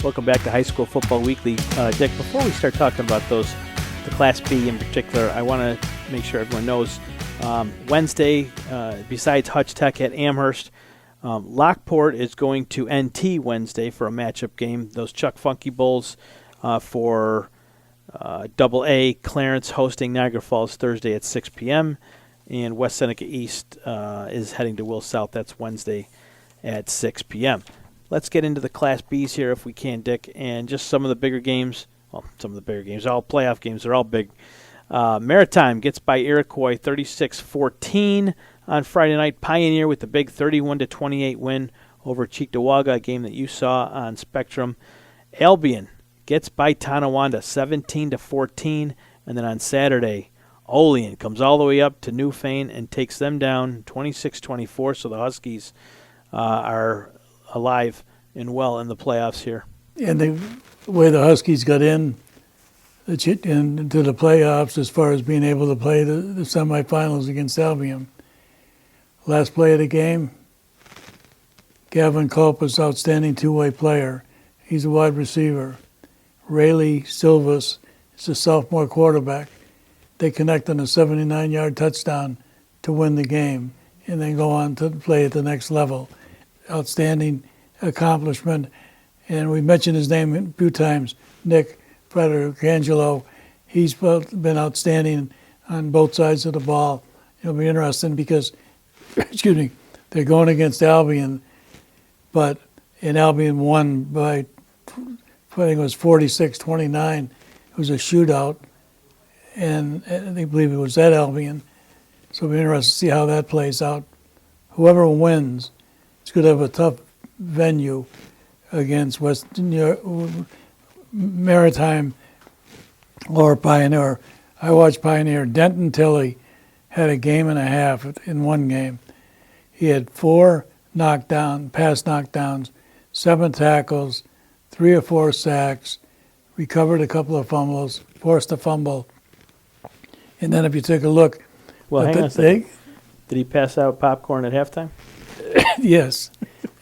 Welcome back to High School Football Weekly. Dick, before we start talking about the Class B in particular, I want to make sure everyone knows Wednesday, besides Hutch Tech at Amherst, Lockport is going to NT Wednesday for a matchup game. Those Chuck Funky Bulls for Double A. Clarence hosting Niagara Falls Thursday at 6 p.m. And West Seneca East is heading to Will South. That's Wednesday at 6 p.m. Let's get into the Class Bs here if we can, Dick, and just some of the bigger games. Well, some of the bigger games, all playoff games. They're all big. Maritime gets by Iroquois 36-14 on Friday night. Pioneer with the big 31-28 win over Cheektowaga, a game that you saw on Spectrum. Albion gets by Tonawanda 17-14, and then on Saturday, Olean comes all the way up to Newfane and takes them down 26-24. So the Huskies are alive and well in the playoffs here. And the way the Huskies got into the playoffs as far as being able to play the semifinals against Albion. Last play of the game, Gavin Culp's outstanding two-way player. He's a wide receiver. Rayleigh Silvas is a sophomore quarterback. They connect on a 79-yard touchdown to win the game and then go on to play at the next level. Outstanding accomplishment. And we mentioned his name a few times, Nick Frederick-Angelo. He's been outstanding on both sides of the ball. It'll be interesting because, they're going against Albion, and Albion won by, I think it was 46-29. It was a shootout, and I believe it was at Albion. So it'll be interesting to see how that plays out. Whoever wins, it's going to have a tough venue against Maritime or Pioneer. I watched Pioneer. Denton Tilley had a game and a half in one game. He had 4 pass knockdowns, 7 tackles, 3 or 4 sacks, recovered a couple of fumbles, forced a fumble. And then if you take a look... Well, hang on a second. Did he pass out popcorn at halftime? Yes.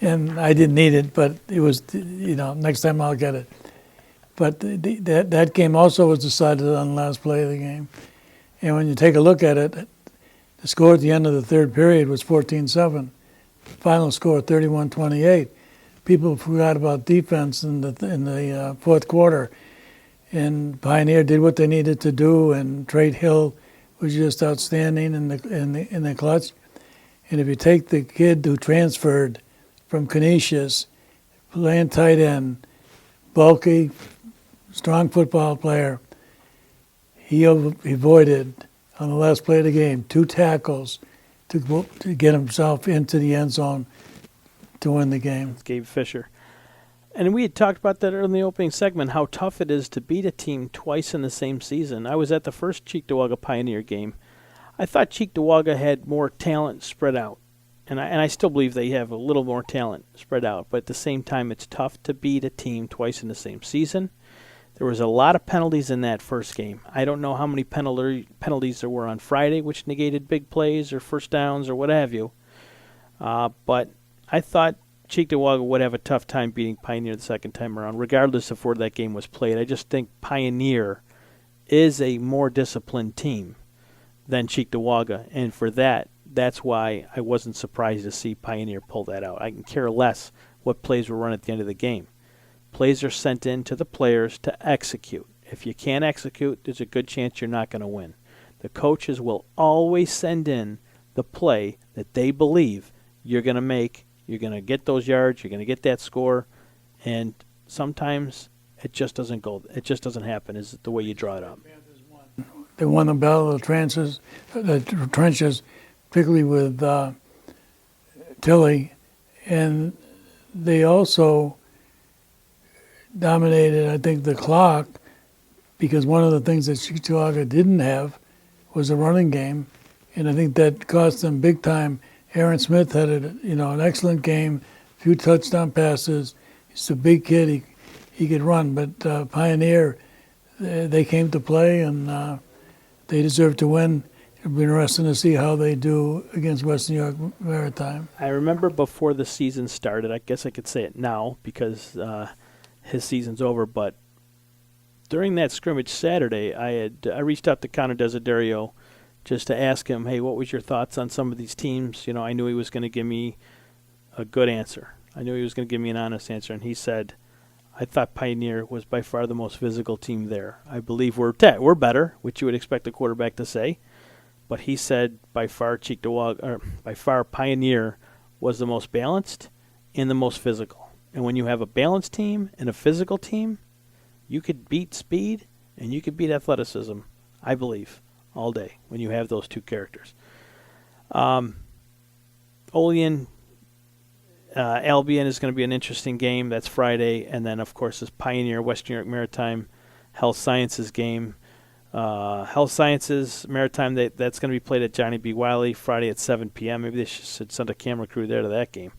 And I didn't need it, but it was, next time I'll get it. But that game also was decided on the last play of the game. And when you take a look at it, the score at the end of the third period was 14-7. Final score 31-28. People forgot about defense in the fourth quarter. And Pioneer did what they needed to do, and Trade Hill was just outstanding in the clutch. And if you take the kid who transferred from Canisius, playing tight end, bulky, strong football player, he avoided, on the last play of the game, 2 tackles to get himself into the end zone to win the game. It's Gabe Fisher. And we had talked about that in the opening segment, how tough it is to beat a team twice in the same season. I was at the first Cheektowaga Pioneer game. I thought Cheektowaga had more talent spread out. And I still believe they have a little more talent spread out. But at the same time, it's tough to beat a team twice in the same season. There was a lot of penalties in that first game. I don't know how many penalties there were on Friday, which negated big plays or first downs or what have you. But I thought Cheektowaga would have a tough time beating Pioneer the second time around, regardless of where that game was played. I just think Pioneer is a more disciplined team than Cheektowaga, and for that's why I wasn't surprised to see Pioneer pull that out. I can care less what plays were run at the end of the game. Plays are sent in to the players to execute. If you can't execute, there's a good chance you're not going to win. The coaches will always send in the play that they believe you're going to make. You're going to get those yards. You're going to get that score. And sometimes it just doesn't go. It just doesn't happen is the way you draw it up. They won the battle of the trenches, particularly with Tilley. And they also dominated, I think, the clock, because one of the things that Cheektowaga didn't have was a running game, and I think that cost them big time. Aaron Smith had an excellent game, a few touchdown passes. He's a big kid; he could run. But Pioneer, they came to play, and they deserve to win. It'll be interesting to see how they do against West New York Maritime. I remember before the season started, I guess I could say it now because his season's over. But during that scrimmage Saturday, I reached out to Connor Desiderio just to ask him, hey, what was your thoughts on some of these teams? You know, I knew he was going to give me a good answer. I knew he was going to give me an honest answer, and he said, I thought Pioneer was by far the most physical team there. I believe we're better, which you would expect a quarterback to say. But he said by far Pioneer was the most balanced and the most physical. And when you have a balanced team and a physical team, you could beat speed and you could beat athleticism, I believe, all day when you have those two characters. Olean Albion is going to be an interesting game. That's Friday. And then, of course, this Pioneer Western New York Maritime Health Sciences game. Health Sciences Maritime, that's going to be played at Johnny B. Wiley Friday at 7 p.m. Maybe they should send a camera crew there to that game.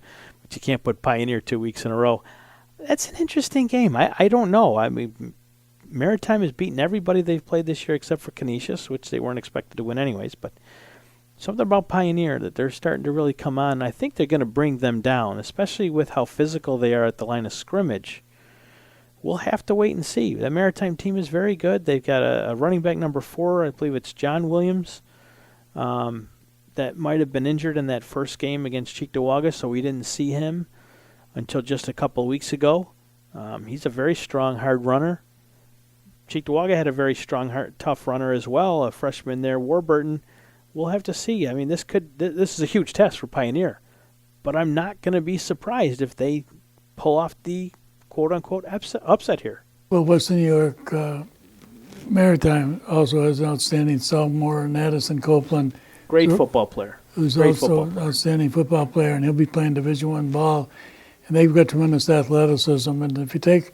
But you can't put Pioneer 2 weeks in a row. That's an interesting game. I don't know. I mean, Maritime has beaten everybody they've played this year except for Canisius, which they weren't expected to win anyways. But something about Pioneer that they're starting to really come on. I think they're going to bring them down, especially with how physical they are at the line of scrimmage. We'll have to wait and see. The Maritime team is very good. They've got a running back number 4. I believe it's John Williams that might have been injured in that first game against Cheektowaga, so we didn't see him until just a couple of weeks ago. He's a very strong, hard runner. Cheektowaga had a very strong, tough runner as well, a freshman there, Warburton. We'll have to see. I mean, this is a huge test for Pioneer, but I'm not going to be surprised if they pull off the quote-unquote upset here. Well, Western New York Maritime also has an outstanding sophomore, Addison Copeland. Great football player. Who's Great also an outstanding football player, and he'll be playing Division I ball. And they've got tremendous athleticism. And if you take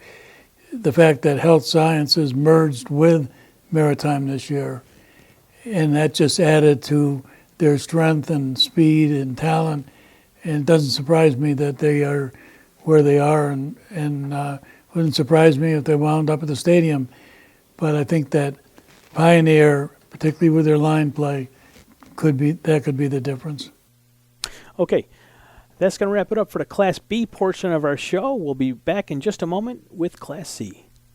the fact that Health Sciences merged with Maritime this year, and that just added to their strength and speed and talent. And it doesn't surprise me that they are where they are, and wouldn't surprise me if they wound up at the stadium. But I think that Pioneer, particularly with their line play, could be the difference. Okay, that's going to wrap it up for the Class B portion of our show. We'll be back in just a moment with Class C.